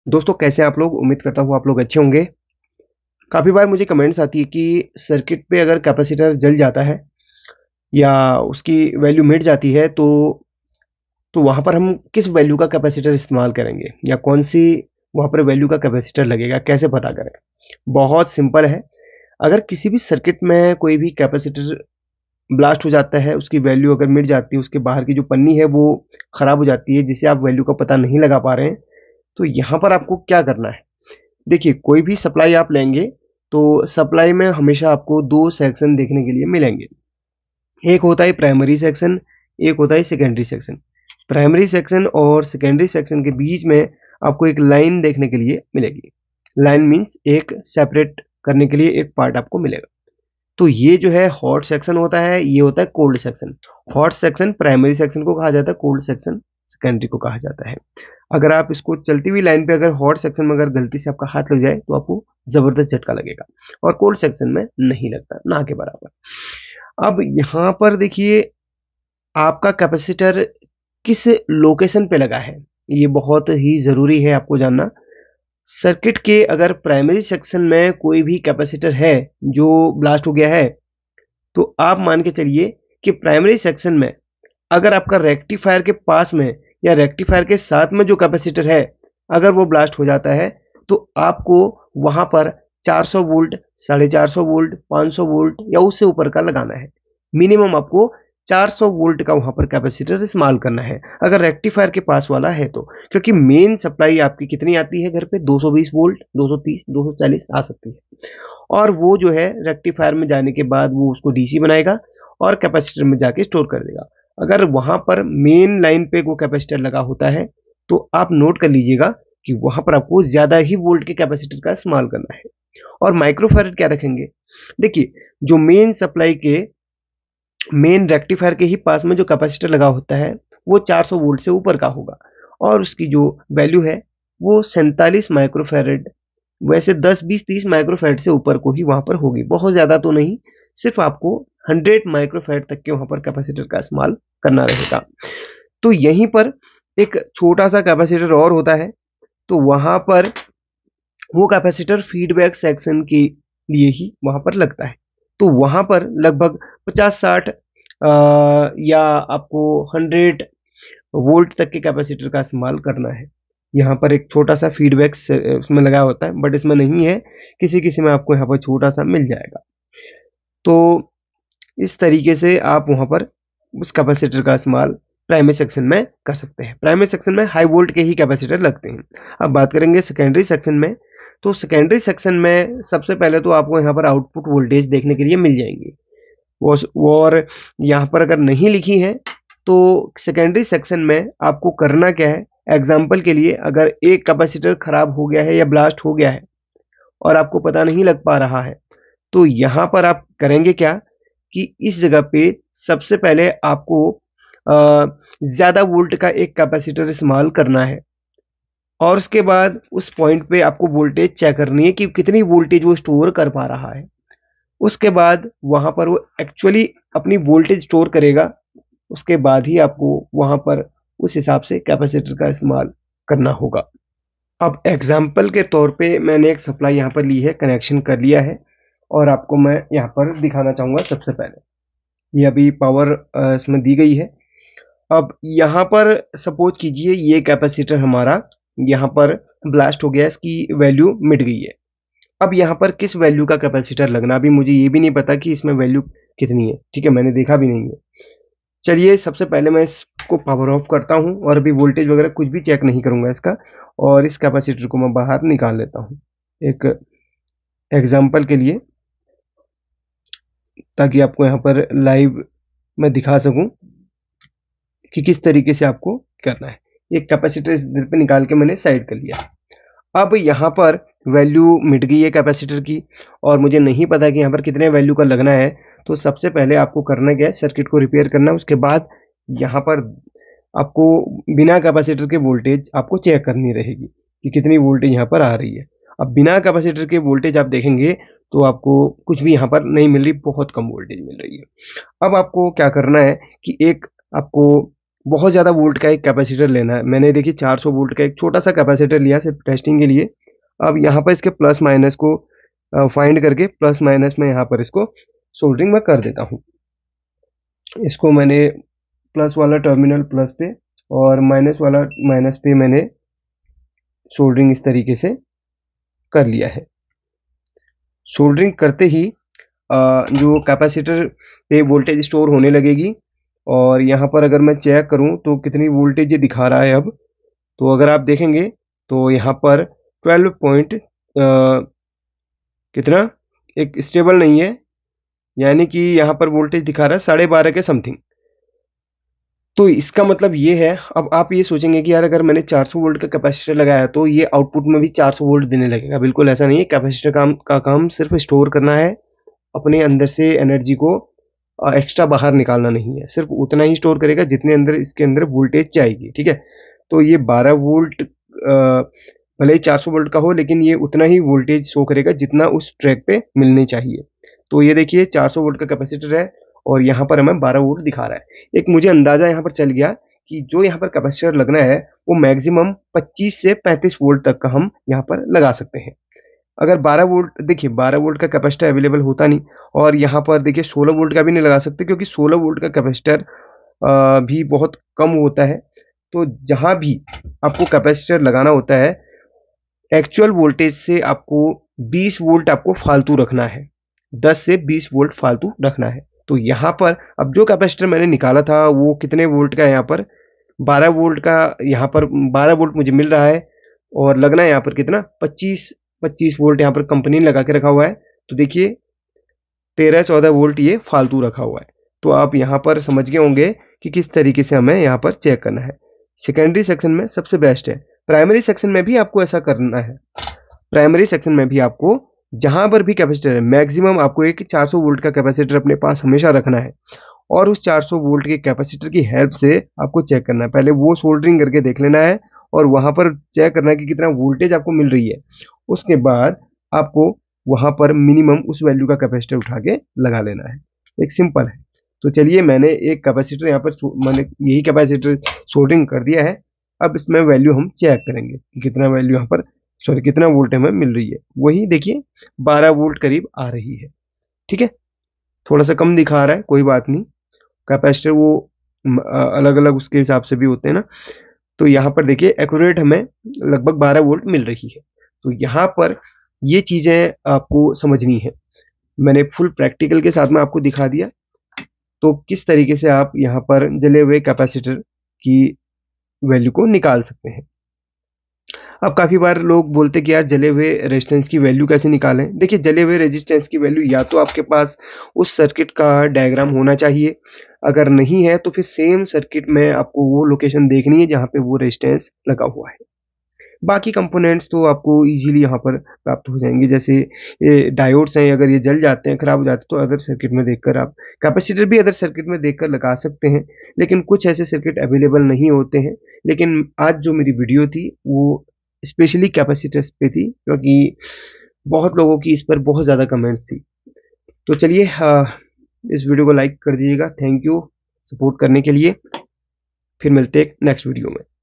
दोस्तों कैसे हैं आप लोग? उम्मीद करता हूँ आप लोग अच्छे होंगे। काफ़ी बार मुझे कमेंट्स आती है कि सर्किट पे अगर कैपेसिटर जल जाता है या उसकी वैल्यू मिट जाती है तो वहाँ पर हम किस वैल्यू का कैपेसिटर इस्तेमाल करेंगे या कौन-सी वहाँ पर वैल्यू का कैपेसिटर लगेगा, कैसे पता करें? बहुत सिंपल है। अगर किसी भी सर्किट में कोई भी कैपेसिटर ब्लास्ट हो जाता है, उसकी वैल्यू अगर मिट जाती है, उसके बाहर की जो पन्नी है वो खराब हो जाती है, जिससे आप वैल्यू का पता नहीं लगा पा रहे हैं, तो यहाँ पर आपको क्या करना है? देखिए, कोई भी सप्लाई आप लेंगे, तो सप्लाई में हमेशा आपको 2 सेक्शन देखने के लिए मिलेंगे। एक होता है प्राइमरी सेक्शन, एक होता है सेकेंडरी सेक्शन। प्राइमरी सेक्शन और सेकेंडरी सेक्शन के बीच में आपको एक लाइन देखने के लिए मिलेगी। लाइन मीन्स एक सेपरेट करने के लिए एक पार्ट आपको मिलेगा। तो ये जो है हॉट सेक्शन होता है, ये होता है cold section. Hot section primary section को कहा जाता है, कोल्ड सेक्शन सेकेंडरी को कहा जाता है। अगर आप इसको चलती हुई लाइन पे अगर हॉट सेक्शन में अगर गलती से आपका हाथ लग जाए तो आपको ज़बरदस्त झटका लगेगा और कोल्ड सेक्शन में नहीं लगता, ना के बराबर। अब यहाँ पर देखिए आपका कैपेसिटर किस लोकेशन पे लगा है, ये बहुत ही ज़रूरी है आपको जानना। सर्किट के अगर प्राइमरी सेक्शन में कोई भी कैपेसिटर है जो ब्लास्ट हो गया है, तो आप मान के चलिए कि प्राइमरी सेक्शन में अगर आपका रेक्टिफायर के पास में या रेक्टिफायर के साथ में जो कैपेसिटर है, अगर वो ब्लास्ट हो जाता है, तो आपको वहाँ पर 400 वोल्ट, 450 वोल्ट, 500 वोल्ट या उससे ऊपर का लगाना है। मिनिमम आपको 400 वोल्ट का वहाँ पर कैपेसिटर इस्तेमाल करना है, अगर रेक्टिफायर के पास वाला है तो। क्योंकि मेन सप्लाई आपकी कितनी आती है घर पे? 220 वोल्ट, 230, 240 आ सकती है। और वो जो है रेक्टिफायर में जाने के बाद वो उसको डीसी बनाएगा और कैपेसिटर में जाके स्टोर कर देगा। अगर वहाँ पर मेन लाइन पे वो कैपेसिटर लगा होता है, तो आप नोट कर लीजिएगा कि वहाँ पर आपको ज़्यादा ही वोल्ट के कैपेसिटर का इस्तेमाल करना है। और माइक्रोफैराड क्या रखेंगे? देखिए, जो मेन सप्लाई के मेन रेक्टिफायर के ही पास में जो कैपेसिटर लगा होता है, वो 400 वोल्ट से ऊपर का होगा और उसकी जो वैल्यू है, वो 47 माइक्रोफैराड, वैसे 10, 20, 30 माइक्रोफैराड से ऊपर को ही वहाँ पर होगी। बहुत ज़्यादा तो नहीं, सिर्फ़ आपको 100 माइक्रोफैराड तक के वहाँ पर कैपेसिटर का इस्तेमाल करना रहेगा। तो यहीं पर एक छोटा-सा कैपेसिटर और होता है, तो वहाँ पर वो कैपेसिटर फीडबैक सेक्शन के लिए ही वहाँ पर लगता है। तो वहाँ पर लगभग 50-60 या आपको 100 वोल्ट तक के कैपेसिटर का इस्तेमाल करना है। यहाँ पर एक छोटा-सा फीडबैक उसमें लगा होता है, बट इसमें नहीं है, किसी-किसी में आपको यहाँ पर छोटा-सा मिल जाएगा। तो इस तरीके से आप वहाँ पर उस कैपेसिटर का इस्तेमाल प्राइमरी सेक्शन में कर सकते हैं। प्राइमरी सेक्शन में हाई वोल्ट के ही कैपेसिटर लगते हैं। अब बात करेंगे सेकेंडरी सेक्शन में, तो सेकेंडरी सेक्शन में सबसे पहले तो आपको यहाँ पर आउटपुट वोल्टेज देखने के लिए मिल जाएंगी। और यहाँ पर अगर नहीं लिखी है, तो सेकेंडरी सेक्शन में आपको करना क्या है? एग्ज़ाम्पल के लिए अगर एक कैपेसिटर खराब हो गया है या ब्लास्ट हो गया है और आपको पता नहीं लग पा रहा है, तो यहाँ पर आप करेंगे क्या कि इस जगह पे सबसे पहले आपको ज़्यादा वोल्ट का एक कैपेसिटर इस्तेमाल करना है और उसके बाद उस पॉइंट पे आपको वोल्टेज चेक करनी है कि कितनी वोल्टेज वो स्टोर कर पा रहा है। उसके बाद वहाँ पर वो एक्चुअली अपनी वोल्टेज स्टोर करेगा, उसके बाद ही आपको वहाँ पर उस हिसाब से कैपेसिटर का इस्तेमाल करना होगा। अब एग्ज़ाम्पल के तौर पे मैंने एक सप्लाई यहाँ पर ली है, कनेक्शन कर लिया है और आपको मैं यहाँ पर दिखाना चाहूँगा सबसे पहले। ये अभी पावर इसमें दी गई है। अब यहाँ पर सपोज़ कीजिए ये कैपेसिटर हमारा यहाँ पर ब्लास्ट हो गया, इसकी वैल्यू मिट गई है। अब यहाँ पर किस वैल्यू का कैपेसिटर लगना, अभी मुझे ये भी नहीं पता कि इसमें वैल्यू कितनी है, ठीक है? मैंने देखा भी नहीं है। चलिए सबसे पहले मैं इसको पावर ऑफ करता हूँ और अभी वोल्टेज वगैरह कुछ भी चेक नहीं करूँगा इसका और इस कैपेसिटर को मैं बाहर निकाल लेता हूँ, एक एग्ज़ाम्पल के लिए, ताकि आपको यहाँ पर लाइव मैं दिखा सकूँ कि किस तरीके से आपको करना है। एक कैपेसिटर इधर पे निकाल के मैंने साइड कर लिया। अब यहाँ पर वैल्यू मिट गई है कैपेसिटर की और मुझे नहीं पता कि यहाँ पर कितने वैल्यू का लगना है, तो सबसे पहले आपको करना क्या है? सर्किट को रिपेयर करना है। उसके बाद यहाँ पर आपको बिना कैपेसिटर के वोल्टेज आपको चेक करनी रहेगी कि कितनी वोल्टेज यहाँ पर आ रही है। अब बिना कैपेसिटर के वोल्टेज आप देखेंगे तो आपको कुछ भी यहाँ पर नहीं मिल रही, बहुत कम वोल्टेज मिल रही है। अब आपको क्या करना है कि एक आपको बहुत ज़्यादा वोल्ट का एक कैपेसिटर लेना है। मैंने देखिए 400 वोल्ट का एक छोटा सा कैपेसिटर लिया सिर्फ टेस्टिंग के लिए। अब यहाँ पर इसके प्लस माइनस को फाइंड करके प्लस माइनस में यहाँ पर इसको सोल्डरिंग मैं कर देता हूँ। इसको मैंने प्लस वाला टर्मिनल प्लस पे और माइनस वाला माइनस पे मैंने सोल्डरिंग इस तरीके से कर लिया है। सोल्डरिंग करते ही जो कैपेसिटर पे वोल्टेज स्टोर होने लगेगी और यहाँ पर अगर मैं चेक करूँ तो कितनी वोल्टेज ये दिखा रहा है अब। तो अगर आप देखेंगे तो यहाँ पर 12 पॉइंट कितना एक स्टेबल नहीं है, यानी कि यहाँ पर वोल्टेज दिखा रहा है 12.5 के समथिंग। तो इसका मतलब ये है, अब आप ये सोचेंगे कि यार अगर मैंने 400 वोल्ट का कैपेसिटर लगाया तो ये आउटपुट में भी 400 वोल्ट देने लगेगा। बिल्कुल ऐसा नहीं है। कैपेसिटर का काम सिर्फ स्टोर करना है, अपने अंदर से एनर्जी को एक्स्ट्रा बाहर निकालना नहीं है। सिर्फ उतना ही स्टोर करेगा जितने अंदर इसके अंदर वोल्टेज जाएगी, ठीक है। तो ये 12 वोल्ट भले ही 400 वोल्ट का हो, लेकिन ये उतना ही वोल्टेज शो करेगा जितना उस ट्रैक पे मिलनी चाहिए। तो ये देखिए 400 वोल्ट का कैपेसिटर है और यहाँ पर हमें 12 वोल्ट दिखा रहा है। एक मुझे अंदाजा यहाँ पर चल गया कि जो यहाँ पर कैपेसिटर लगना है वो मैक्सिमम 25 से 35 वोल्ट तक का हम यहाँ पर लगा सकते हैं। अगर 12 वोल्ट, देखिए 12 वोल्ट का कैपेसिटर अवेलेबल होता नहीं, और यहाँ पर देखिए 16 वोल्ट का भी नहीं लगा सकते क्योंकि 16 वोल्ट का कैपेसिटर भी बहुत कम होता है। तो जहाँ भी आपको कैपेसिटर लगाना होता है, एक्चुअल वोल्टेज से आपको 20 वोल्ट आपको फालतू रखना है, 10 से 20 वोल्ट फालतू रखना है। तो यहाँ पर अब जो कैपेसिटर मैंने निकाला था वो कितने वोल्ट का है, यहाँ पर 12 वोल्ट का, यहाँ पर 12 वोल्ट मुझे मिल रहा है और लगना है यहाँ पर कितना 25 वोल्ट यहाँ पर कंपनी ने लगा के रखा हुआ है। तो देखिए 13-14 वोल्ट ये फालतू रखा हुआ है। तो आप यहाँ पर समझ गए होंगे कि किस तरीके से हमें यहाँ पर चेक करना है। सेकेंडरी सेक्शन में सबसे बेस्ट है। प्राइमरी सेक्शन में भी आपको ऐसा करना है। प्राइमरी सेक्शन में भी आपको जहां पर भी कैपेसिटर है, मैक्सिमम आपको एक 400 वोल्ट का कैपेसिटर अपने पास हमेशा रखना है और उस 400 वोल्ट के कैपेसिटर की हेल्प से आपको चेक करना है। पहले वो सोल्डरिंग करके देख लेना है और वहां पर चेक करना है कि कितना वोल्टेज आपको मिल रही है। उसके बाद आपको वहां पर मिनिमम उस वैल्यू का कैपेसिटर उठा के लगा लेना है। एक सिंपल है। तो चलिए, मैंने एक कैपेसिटर यहाँ पर मैंने यही कैपेसिटर सोल्डरिंग कर दिया है। अब इसमें वैल्यू हम चेक करेंगे कि कितना वैल्यू यहाँ पर, सॉरी, कितना वोल्ट हमें मिल रही है। वही देखिए 12 वोल्ट करीब आ रही है, ठीक है। थोड़ा सा कम दिखा रहा है, कोई बात नहीं। कैपेसिटर वो अलग अलग उसके हिसाब से भी होते हैं ना। तो यहाँ पर देखिए एक्यूरेट हमें लगभग 12 वोल्ट मिल रही है। तो यहाँ पर ये चीज़ें आपको समझनी है। मैंने फुल प्रैक्टिकल के साथ में आपको दिखा दिया। तो किस तरीके से आप यहाँ पर जले हुए कैपेसिटर की वैल्यू को निकाल सकते हैं। अब काफ़ी बार लोग बोलते हैं कि यार जले हुए रेजिस्टेंस की वैल्यू कैसे निकालें। देखिए, जले हुए रेजिस्टेंस की वैल्यू या तो आपके पास उस सर्किट का डायग्राम होना चाहिए, अगर नहीं है तो फिर सेम सर्किट में आपको वो लोकेशन देखनी है जहाँ पे वो रेजिस्टेंस लगा हुआ है। बाकी कंपोनेंट्स तो आपको इजीली यहाँ पर प्राप्त हो जाएंगे। जैसे ये डायोड्स हैं, अगर ये जल जाते हैं, खराब हो जाते हैं, तो अदर सर्किट में देखकर आप कैपेसिटर भी अदर सर्किट में देखकर लगा सकते हैं। लेकिन कुछ ऐसे सर्किट अवेलेबल नहीं होते हैं। लेकिन आज जो मेरी वीडियो थी वो स्पेशली कैपेसिटर्स पे थी, क्योंकि बहुत लोगों की इस पर बहुत ज़्यादा कमेंट्स थी। तो चलिए, इस वीडियो को लाइक कर दीजिएगा। थैंक यू सपोर्ट करने के लिए। फिर मिलते हैं नेक्स्ट वीडियो में।